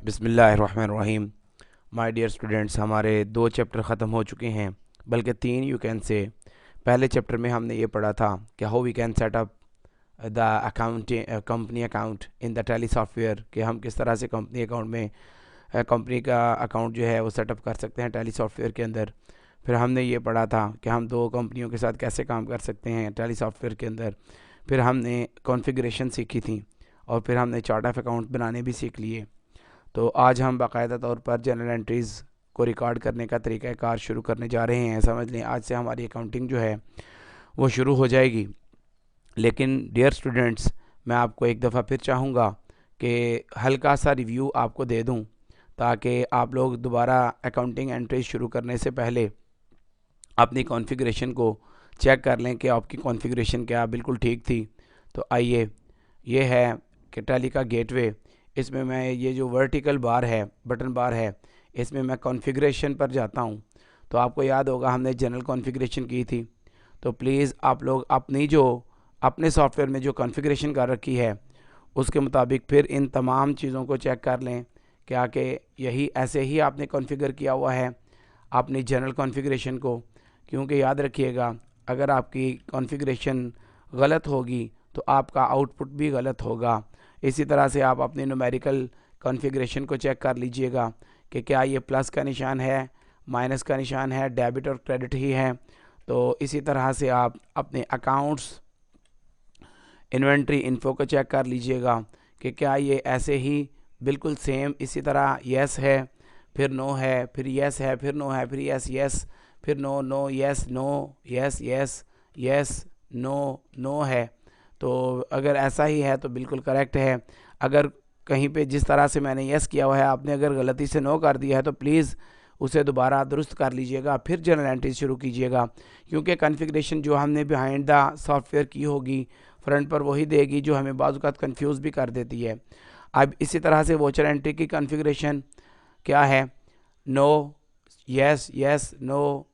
बिस्मिल्लाहिर्रहमानिर्रहीम। My dear students, हमारे 2 chapter ख़त्म हो चुके हैं, बल्कि 3 यू कैन से। पहले चैप्टर में हमने ये पढ़ा था कि how we can set up the accounting company account in the Tally software, कि हम किस तरह से कंपनी अकाउंट में कंपनी का अकाउंट जो है वो सेटअप कर सकते हैं टैली सॉफ्टवेयर के अंदर। फिर हमने ये पढ़ा था कि हम 2 कंपनियों के साथ कैसे काम कर सकते हैं टैली सॉफ्टवेयर के अंदर। फिर हमने कॉन्फ़िगरेशन सीखी थी और फिर हमने चार्ट ऑफ अकाउंट बनाने भी सीख लिए। तो आज हम बाकायदा तौर पर जनरल एंट्रीज़ को रिकॉर्ड करने का तरीक़ाकार शुरू करने जा रहे हैं। समझ लें, आज से हमारी अकाउंटिंग जो है वो शुरू हो जाएगी। लेकिन डियर स्टूडेंट्स, मैं आपको एक दफ़ा फिर चाहूँगा कि हल्का सा रिव्यू आपको दे दूँ, ताकि आप लोग दोबारा अकाउंटिंग एंट्रीज शुरू करने से पहले अपनी कॉन्फ़िगरेशन को चेक कर लें कि आपकी कॉन्फ़िगरेशन क्या बिल्कुल ठीक थी। तो आइए, ये है कि टैली का गेटवे। इसमें मैं ये जो वर्टिकल बार है, बटन बार है, इसमें मैं कॉन्फ़िगरेशन पर जाता हूँ। तो आपको याद होगा हमने जनरल कॉन्फ़िगरेशन की थी। तो प्लीज़ आप लोग अपने सॉफ्टवेयर में जो कॉन्फ़िगरेशन कर रखी है उसके मुताबिक फिर इन तमाम चीज़ों को चेक कर लें क्या कि यही ऐसे ही आपने कॉन्फ़िगर किया हुआ है अपनी जनरल कॉन्फ़िगरेशन को। क्योंकि याद रखिएगा, अगर आपकी कॉन्फ़िगरेशन गलत होगी तो आपका आउटपुट भी गलत होगा। इसी तरह से आप अपनी न्यूमेरिकल कॉन्फ़िगरेशन को चेक कर लीजिएगा कि क्या ये प्लस का निशान है, माइनस का निशान है, डेबिट और क्रेडिट ही है। तो इसी तरह से आप अपने अकाउंट्स इन्वेंट्री इन्फो को चेक कर लीजिएगा कि क्या ये ऐसे ही बिल्कुल सेम इसी तरह यस है, फिर नो है, फिर यस है, फिर नो है, फिर यस यस, फिर no no yes no yes yes yes no no है। तो अगर ऐसा ही है तो बिल्कुल करेक्ट है। अगर कहीं पे जिस तरह से मैंने यस किया हुआ है आपने अगर गलती से नो कर दिया है तो प्लीज़ उसे दोबारा दुरुस्त कर लीजिएगा, फिर जनरल एंट्रीज शुरू कीजिएगा। क्योंकि कॉन्फ़िगरेशन जो हमने बिहाइंड द सॉफ्टवेयर की होगी फ्रंट पर वही देगी, जो हमें बाज़ औक़ात कंफ्यूज भी कर देती है। अब इसी तरह से वोचर एंट्री की कॉन्फ़िगरेशन क्या है? No yes yes no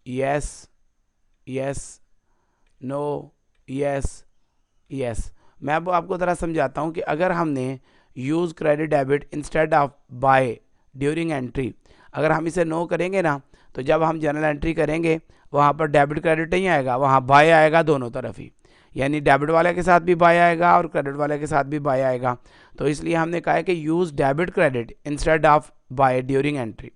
yes yes no yes yes. मैं अब आपको ज़रा समझाता हूँ कि अगर हमने use credit debit instead of by during entry, अगर हम इसे नो करेंगे ना, तो जब हम जनरल एंट्री करेंगे वहाँ पर डेबिट क्रेडिट नहीं आएगा, वहाँ बाय आएगा दोनों तरफ ही। यानी डेबिट वाले के साथ भी बाय आएगा और क्रेडिट वाले के साथ भी बाय आएगा। तो इसलिए हमने कहा है कि use debit credit instead of by during entry.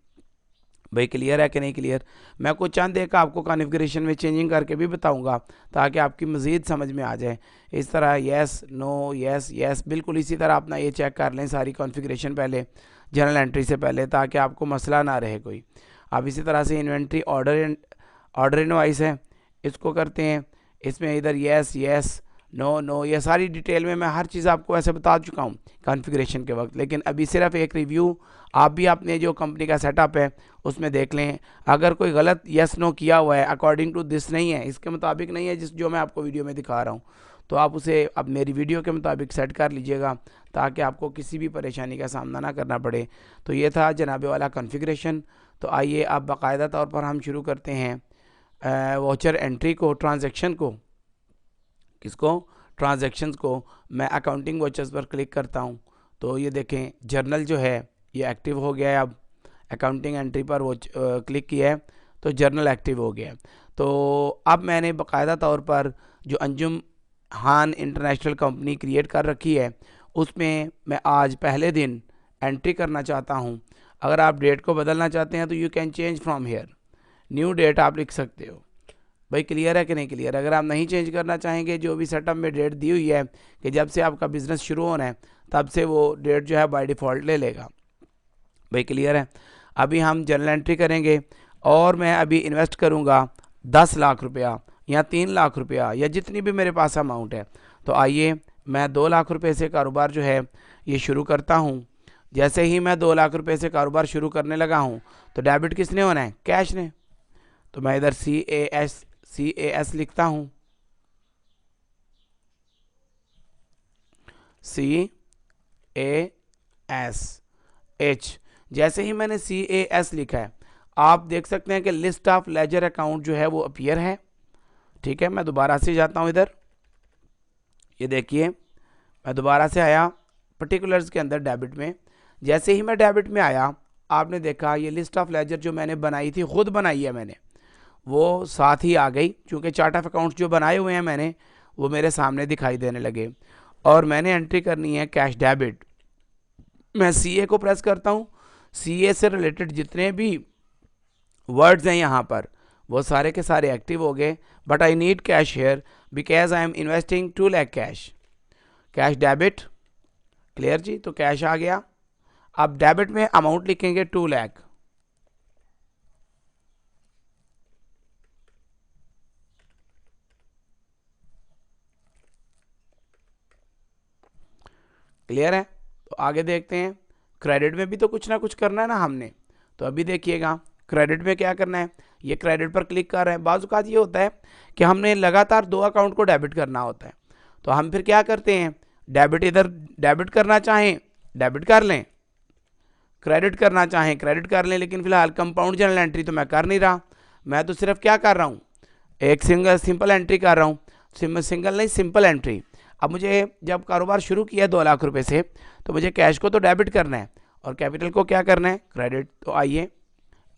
भाई क्लियर है कि नहीं क्लियर? मैं कुछ चंद एक आपको कॉन्फ़िगरेशन में चेंजिंग करके भी बताऊंगा ताकि आपकी मज़ीद समझ में आ जाए। इस तरह यस नो यस यस, बिल्कुल इसी तरह अपना ये चेक कर लें सारी कॉन्फ़िगरेशन पहले जनरल एंट्री से पहले, ताकि आपको मसला ना रहे कोई। अब इसी तरह से इन्वेंट्री ऑर्डर इनवाइस है, इसको करते हैं। इसमें इधर यस यस नो नो, ये सारी डिटेल में मैं हर चीज़ आपको ऐसे बता चुका हूँ कॉन्फ़िगरेशन के वक्त। लेकिन अभी सिर्फ एक रिव्यू आप भी अपने जो कंपनी का सेटअप है उसमें देख लें। अगर कोई गलत यस नो किया हुआ है, अकॉर्डिंग टू दिस नहीं है, इसके मुताबिक नहीं है जिस जो मैं आपको वीडियो में दिखा रहा हूँ, तो आप उसे अब मेरी वीडियो के मुताबिक सेट कर लीजिएगा ताकि आपको किसी भी परेशानी का सामना ना करना पड़े। तो ये था जनाबे वाला कॉन्फ़िगरेशन। तो आइए अब बाकायदा तौर पर हम शुरू करते हैं वॉचर एंट्री को, ट्रांजैक्शन को। किसको? ट्रांजैक्शंस को। मैं अकाउंटिंग वॉचर्स पर क्लिक करता हूँ तो ये देखें जर्नल जो है ये एक्टिव हो गया है। अब अकाउंटिंग एंट्री पर वो क्लिक किया है तो जर्नल एक्टिव हो गया है। तो अब मैंने बाकायदा तौर पर जो अंजुम हान इंटरनेशनल कंपनी क्रिएट कर रखी है उसमें मैं आज पहले दिन एंट्री करना चाहता हूँ। अगर आप डेट को बदलना चाहते हैं तो you can change from here, new date आप लिख सकते हो। भाई क्लियर है कि नहीं क्लियर? अगर आप नहीं चेंज करना चाहेंगे, जो भी सेटअप में डेट दी हुई है कि जब से आपका बिज़नेस शुरू होना है तब से वो डेट जो है बाय डिफ़ॉल्ट ले लेगा। भाई क्लियर है? अभी हम जनरल एंट्री करेंगे और मैं अभी इन्वेस्ट करूँगा 10 लाख रुपया या 3 लाख रुपया या जितनी भी मेरे पास अमाउंट है। तो आइए मैं 2 लाख रुपये से कारोबार जो है ये शुरू करता हूँ। जैसे ही मैं 2 लाख रुपये से कारोबार शुरू करने लगा हूँ तो डेबिट किसने होना है? कैश ने। तो मैं इधर CAS लिखता हूँ, CASH। जैसे ही मैंने CAS लिखा है आप देख सकते हैं कि लिस्ट ऑफ लेजर अकाउंट जो है वो अपीयर है। ठीक है, मैं दोबारा से जाता हूँ इधर, ये देखिए मैं दोबारा से आया पर्टिकुलर्स के अंदर डेबिट में। जैसे ही मैं डेबिट में आया, आपने देखा ये लिस्ट ऑफ लेजर जो मैंने बनाई थी, खुद बनाई है मैंने, वो साथ ही आ गई, क्योंकि चार्ट ऑफ अकाउंट्स जो बनाए हुए हैं मैंने वो मेरे सामने दिखाई देने लगे। और मैंने एंट्री करनी है कैश डेबिट। मैं CA को प्रेस करता हूँ, CA से रिलेटेड जितने भी वर्ड्स हैं यहाँ पर वो सारे के सारे एक्टिव हो गए। But I need cash here because I am investing 2 lakh cash. Cash debit, clear जी, तो कैश आ गया। अब डेबिट में अमाउंट लिखेंगे 2 लाख। क्लियर है? तो आगे देखते हैं। क्रेडिट में भी तो कुछ ना कुछ करना है ना हमने, तो अभी देखिएगा क्रेडिट में क्या करना है। ये क्रेडिट पर क्लिक कर रहे हैं। बाज़ औक़ात ये होता है कि हमने लगातार 2 अकाउंट को डेबिट करना होता है, तो हम फिर क्या करते हैं, डेबिट इधर डेबिट करना चाहें डेबिट कर लें, क्रेडिट करना चाहें क्रेडिट कर लें। लेकिन फिलहाल कंपाउंड जर्नल एंट्री तो मैं कर नहीं रहा, मैं तो सिर्फ क्या कर रहा हूँ, एक सिंपल एंट्री कर रहा हूँ। सिंगल नहीं, सिंपल एंट्री। अब मुझे जब कारोबार शुरू किया 2 लाख रुपए से, तो मुझे कैश को तो डेबिट करना है और कैपिटल को क्या करना है, क्रेडिट। तो आइए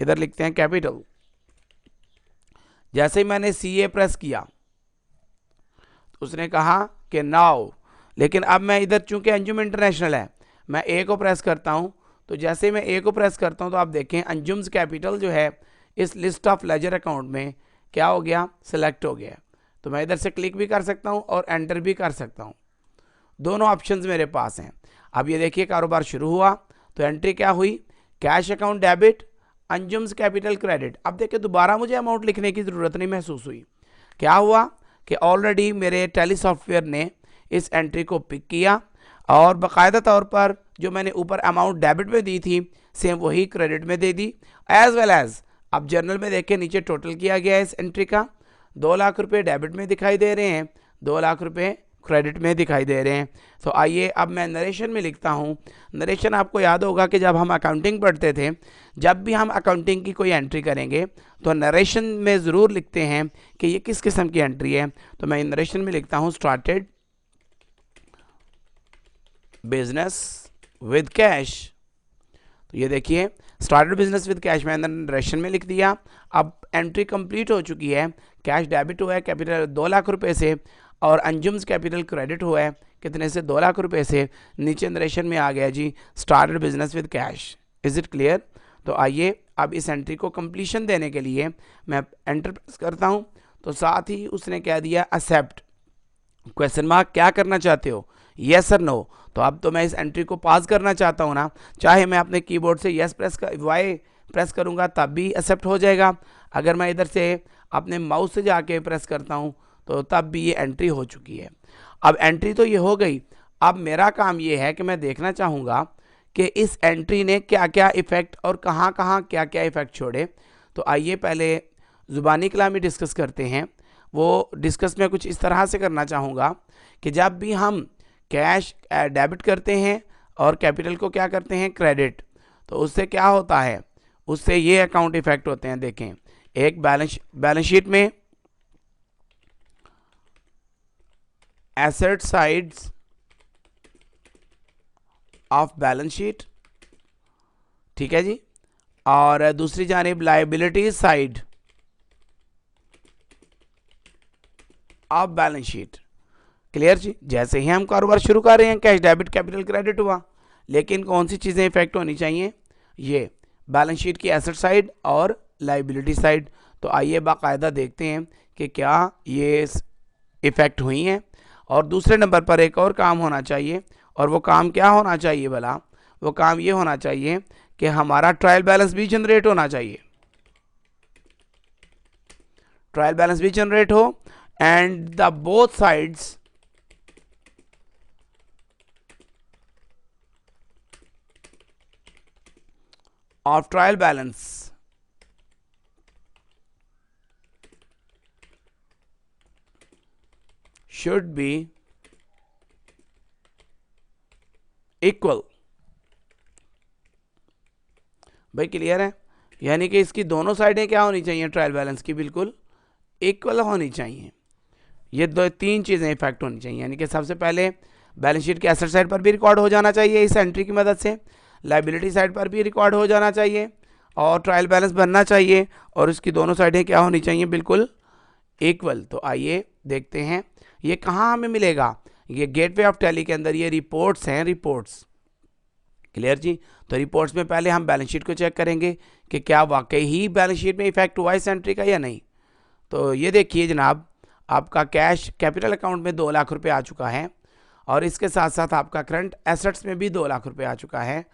इधर लिखते हैं कैपिटल। जैसे ही मैंने CA प्रेस किया तो उसने कहा कि नाउ, लेकिन अब मैं इधर चूंकि अंजुम इंटरनेशनल है, मैं A को प्रेस करता हूं। तो जैसे ही मैं A को प्रेस करता हूं तो आप देखें अंजुम्स कैपिटल जो है इस लिस्ट ऑफ लेजर अकाउंट में क्या हो गया, सिलेक्ट हो गया। तो मैं इधर से क्लिक भी कर सकता हूं और एंटर भी कर सकता हूं, दोनों ऑप्शंस मेरे पास हैं। अब ये देखिए कारोबार शुरू हुआ तो एंट्री क्या हुई, cash account debit, Anjum's capital credit. अब देखिए दोबारा मुझे अमाउंट लिखने की ज़रूरत नहीं महसूस हुई। क्या हुआ कि ऑलरेडी मेरे टैली सॉफ्टवेयर ने इस एंट्री को पिक किया और बाकायदा तौर पर जो मैंने ऊपर अमाउंट डेबिट में दी थी सेम वही क्रेडिट में दे दी। एज वेल एज अब जर्नल में देखें नीचे टोटल किया गया है इस एंट्री का, 2 लाख रुपए डेबिट में दिखाई दे रहे हैं, 2 लाख रुपए क्रेडिट में दिखाई दे रहे हैं। तो आइए अब मैं नरेशन में लिखता हूँ। नरेशन आपको याद होगा कि जब हम अकाउंटिंग पढ़ते थे, जब भी हम अकाउंटिंग की कोई एंट्री करेंगे तो नरेशन में ज़रूर लिखते हैं कि ये किस किस्म की एंट्री है। तो मैं नरेशन में लिखता हूँ स्टार्टेड बिजनेस विद कैश। तो ये देखिए स्टार्टेड बिजनेस विद कैश मैंने नरेशन में लिख दिया। अब एंट्री कंप्लीट हो चुकी है, कैश डेबिट हुआ है कैपिटल 2 लाख रुपए से और अंजुम्स कैपिटल क्रेडिट हुआ है कितने से, 2 लाख रुपए से। नीचे नरेशन में आ गया जी started business with cash. Is it clear? तो आइए अब इस एंट्री को कंप्लीशन देने के लिए मैं एंटर प्रेस करता हूं। तो साथ ही उसने कह दिया एक्सेप्ट क्वेश्चन मार्क, क्या करना चाहते हो, येस और नो। तो अब तो मैं इस एंट्री को पास करना चाहता हूं ना, चाहे मैं अपने कीबोर्ड से येस प्रेस कर वाई प्रेस करूंगा तब भी एक्सेप्ट हो जाएगा, अगर मैं इधर से अपने माउस से जाके प्रेस करता हूं तो तब भी ये एंट्री हो चुकी है। अब एंट्री तो ये हो गई, अब मेरा काम ये है कि मैं देखना चाहूँगा कि इस एंट्री ने क्या क्या इफ़ेक्ट और कहाँ कहाँ क्या क्या इफ़ेक्ट छोड़े। तो आइए पहले ज़ुबानी कलामी डिस्कस करते हैं। वो डिस्कस में कुछ इस तरह से करना चाहूँगा कि जब भी हम कैश डेबिट करते हैं और कैपिटल को क्या करते हैं, क्रेडिट, तो उससे क्या होता है, उससे ये अकाउंट इफ़ेक्ट होते हैं। देखें, एक बैलेंस शीट में asset sides of balance sheet, ठीक है जी, और दूसरी जानिब liabilities side of balance sheet. Clear जी? जैसे ही हम कारोबार शुरू कर रहे हैं कैश डेबिट कैपिटल क्रेडिट हुआ, लेकिन कौन सी चीज़ें इफेक्ट होनी चाहिए, ये बैलेंस शीट की एसेट साइड और लायबिलिटी साइड। तो आइए बाकायदा देखते हैं कि क्या ये इफ़ेक्ट हुई हैं। और दूसरे नंबर पर एक और काम होना चाहिए, और वो काम क्या होना चाहिए भला, वो काम ये होना चाहिए कि हमारा ट्रायल बैलेंस भी जनरेट होना चाहिए, ट्रायल बैलेंस भी जनरेट हो and the both sides of trial balance should be equal। भाई क्लियर है? यानी कि इसकी दोनों साइडें क्या होनी चाहिए, ट्रायल बैलेंस की बिल्कुल इक्वल होनी चाहिए। ये दो तीन चीज़ें इफेक्ट होनी चाहिए, यानी कि सबसे पहले बैलेंस शीट के एसेट साइड पर भी रिकॉर्ड हो जाना चाहिए इस एंट्री की मदद से, लाइबिलिटी साइड पर भी रिकॉर्ड हो जाना चाहिए और ट्रायल बैलेंस बनना चाहिए और इसकी दोनों साइडें क्या होनी चाहिए, बिल्कुल इक्वल। तो आइए देखते हैं ये कहाँ हमें मिलेगा। ये गेटवे ऑफ टैली के अंदर ये रिपोर्ट्स हैं, रिपोर्ट्स। क्लियर जी। तो रिपोर्ट्स में पहले हम बैलेंस शीट को चेक करेंगे कि क्या वाकई ही बैलेंस शीट में इफेक्ट हुआ इस एंट्री का या नहीं। तो ये देखिए जनाब, आपका कैश कैपिटल अकाउंट में 2 लाख रुपए आ चुका है और इसके साथ साथ आपका करंट एसेट्स में भी 2 लाख रुपए आ चुका है।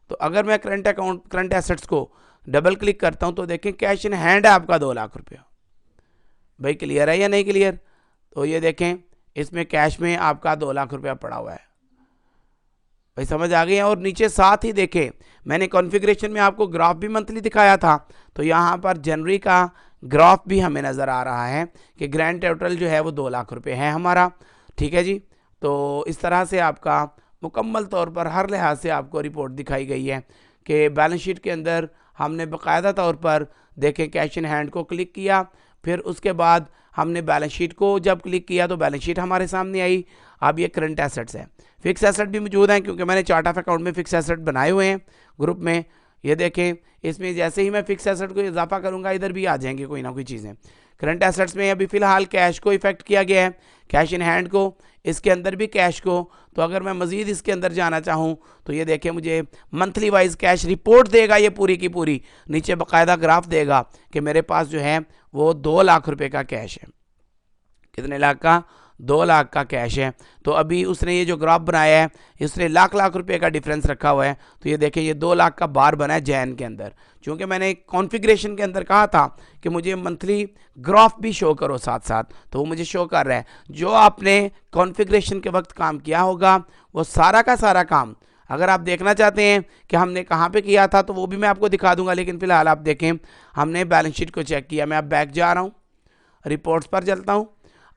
तो अगर मैं करंट एसेट्स को डबल क्लिक करता हूं तो देखें कैश इन हैंड है आपका 2 लाख रुपया। भाई क्लियर है या नहीं क्लियर? तो ये देखें इसमें कैश में आपका 2 लाख रुपया पड़ा हुआ है। भाई समझ आ गई है। और नीचे साथ ही देखें मैंने कॉन्फ़िगरेशन में आपको ग्राफ भी मंथली दिखाया था, तो यहाँ पर जनवरी का ग्राफ भी हमें नज़र आ रहा है कि ग्रैंड टोटल जो है वो 2 लाख रुपए है हमारा। ठीक है जी। तो इस तरह से आपका मुकम्मल तौर पर हर लिहाज से आपको रिपोर्ट दिखाई गई है कि बैलेंस शीट के अंदर हमने बाकायदा तौर पर देखें कैश इन हैंड को क्लिक किया, फिर उसके बाद हमने बैलेंस शीट को जब क्लिक किया तो बैलेंस शीट हमारे सामने आई। अब ये करंट एसेट्स है, फिक्स एसेट भी मौजूद हैं क्योंकि मैंने चार्ट ऑफ अकाउंट में फिक्स एसेट बनाए हुए हैं ग्रुप में। ये देखें इसमें जैसे ही मैं फिक्स एसेट को इजाफा करूंगा इधर भी आ जाएंगे कोई ना कोई चीज़ें। करंट एसेट्स में अभी फ़िलहाल कैश को इफेक्ट किया गया है, कैश इन हैंड को, इसके अंदर भी कैश को। तो अगर मैं मज़ीद इसके अंदर जाना चाहूँ तो ये देखें मुझे मंथली वाइज कैश रिपोर्ट देगा, ये पूरी की पूरी नीचे बाकायदा ग्राफ देगा कि मेरे पास जो है वो 2 लाख रुपए का कैश है। कितने लाख का? 2 लाख का कैश है। तो अभी उसने ये जो ग्राफ बनाया है इसने लाख रुपए का डिफरेंस रखा हुआ है। तो ये देखें ये 2 लाख का बार बना है जैन के अंदर, क्योंकि मैंने कॉन्फ़िगरेशन के अंदर कहा था कि मुझे मंथली ग्राफ भी शो करो साथ साथ, तो वो मुझे शो कर रहा है। जो आपने कॉन्फ़िगरेशन के वक्त काम किया होगा वो सारा का सारा काम अगर आप देखना चाहते हैं कि हमने कहाँ पे किया था तो वो भी मैं आपको दिखा दूंगा, लेकिन फ़िलहाल आप देखें हमने बैलेंस शीट को चेक किया। मैं अब बैक जा रहा हूँ, रिपोर्ट्स पर चलता हूँ।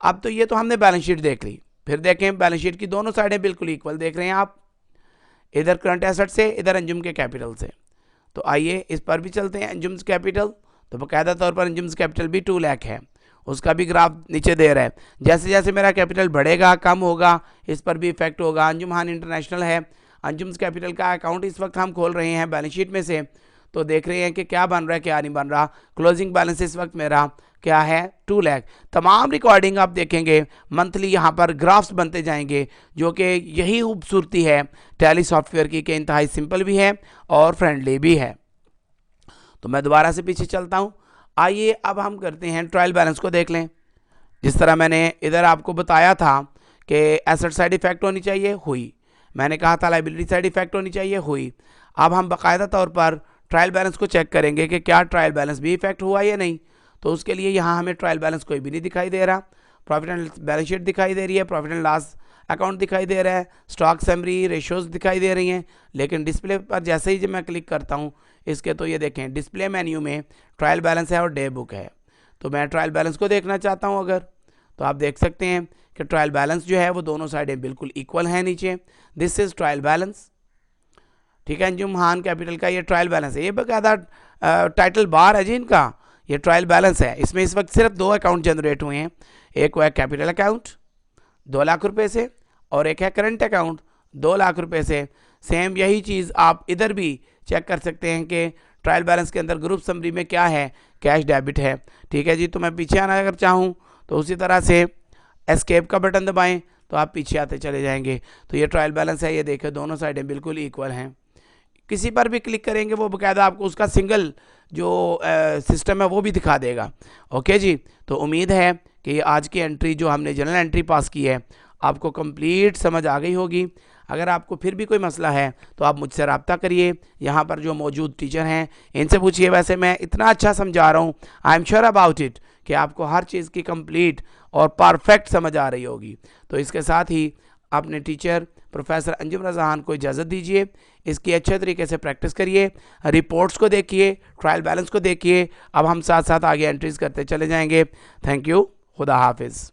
अब तो ये तो हमने बैलेंस शीट देख ली, फिर देखें बैलेंस शीट की दोनों साइडें बिल्कुल इक्वल देख रहे हैं आप, इधर करंट एसेट से इधर अंजुम के कैपिटल से। तो आइए इस पर भी चलते हैं, अंजुम्स कैपिटल। तो बाकायदा तौर पर अंजुम्स कैपिटल भी 2 लाख है, उसका भी ग्राफ नीचे दे रहा है। जैसे जैसे मेरा कैपिटल बढ़ेगा कम होगा इस पर भी इफेक्ट होगा। अंजुम हान इंटरनेशनल है, अंजुम्स कैपिटल का अकाउंट इस वक्त हम खोल रहे हैं बैलेंस शीट में से, तो देख रहे हैं कि क्या बन रहा है क्या नहीं बन रहा। क्लोजिंग बैलेंस इस वक्त मेरा क्या है 2 लाख। तमाम रिकॉर्डिंग आप देखेंगे मंथली यहाँ पर ग्राफ्स बनते जाएंगे, जो कि यही खूबसूरती है टैली सॉफ्टवेयर की कि इंतहाई सिंपल भी है और फ्रेंडली भी है। तो मैं दोबारा से पीछे चलता हूँ। आइए अब हम करते हैं ट्रायल बैलेंस को देख लें। जिस तरह मैंने इधर आपको बताया था कि एसेट साइड इफेक्ट होनी चाहिए, हुई। मैंने कहा था लाइबिलिटी साइड इफेक्ट होनी चाहिए, हुई। अब हम बाकायदा तौर पर ट्रायल बैलेंस को चेक करेंगे कि क्या ट्रायल बैलेंस भी इफेक्ट हुआ या नहीं। तो उसके लिए यहाँ हमें ट्रायल बैलेंस कोई भी नहीं दिखाई दे रहा। प्रॉफिट एंड बैलेंस शीट दिखाई दे रही है, प्रॉफिट एंड लॉस अकाउंट दिखाई दे रहा है, स्टॉक समरी रेशोज दिखाई दे रही हैं। लेकिन डिस्प्ले पर जैसे ही जब मैं क्लिक करता हूँ इसके, तो ये देखें डिस्प्ले मेन्यू में ट्रायल बैलेंस है और डे बुक है। तो मैं ट्रायल बैलेंस को देखना चाहता हूँ अगर, तो आप देख सकते हैं कि ट्रायल बैलेंस जो है वो दोनों साइडें बिल्कुल इक्वल हैं नीचे। This is trial balance. ठीक है, अंजुम हान कैपिटल का ये ट्रायल बैलेंस है। ये बकायदा टाइटल बार है जी इनका, ये ट्रायल बैलेंस है। इसमें इस वक्त सिर्फ 2 अकाउंट जनरेट हुए हैं, एक वो है कैपिटल अकाउंट 2 लाख रुपए से और एक है करंट अकाउंट 2 लाख रुपए से। सेम यही चीज़ आप इधर भी चेक कर सकते हैं कि ट्रायल बैलेंस के अंदर ग्रुप समरी में क्या है, कैश डेबिट है। ठीक है जी। तो मैं पीछे आना अगर चाहूँ तो उसी तरह से एस्केप का बटन दबाएं तो आप पीछे आते चले जाएंगे। तो ये ट्रायल बैलेंस है, ये देखें दोनों साइडें बिल्कुल इक्वल हैं। किसी पर भी क्लिक करेंगे वो बाकायदा आपको उसका सिंगल जो सिस्टम है वो भी दिखा देगा। ओके जी। तो उम्मीद है कि आज की एंट्री जो हमने जनरल एंट्री पास की है आपको कंप्लीट समझ आ गई होगी। अगर आपको फिर भी कोई मसला है तो आप मुझसे रब्ता करिए, यहाँ पर जो मौजूद टीचर हैं इनसे पूछिए। वैसे मैं इतना अच्छा समझा रहा हूँ, I am sure about it, कि आपको हर चीज़ की कंप्लीट और परफेक्ट समझ आ रही होगी। तो इसके साथ ही अपने टीचर प्रोफेसर अंजुम रज़ा खान को इजाज़त दीजिए। इसकी अच्छे तरीके से प्रैक्टिस करिए, रिपोर्ट्स को देखिए, ट्रायल बैलेंस को देखिए। अब हम साथ साथ आगे एंट्रीज करते चले जाएंगे। थैंक यू, खुदा हाफिज़।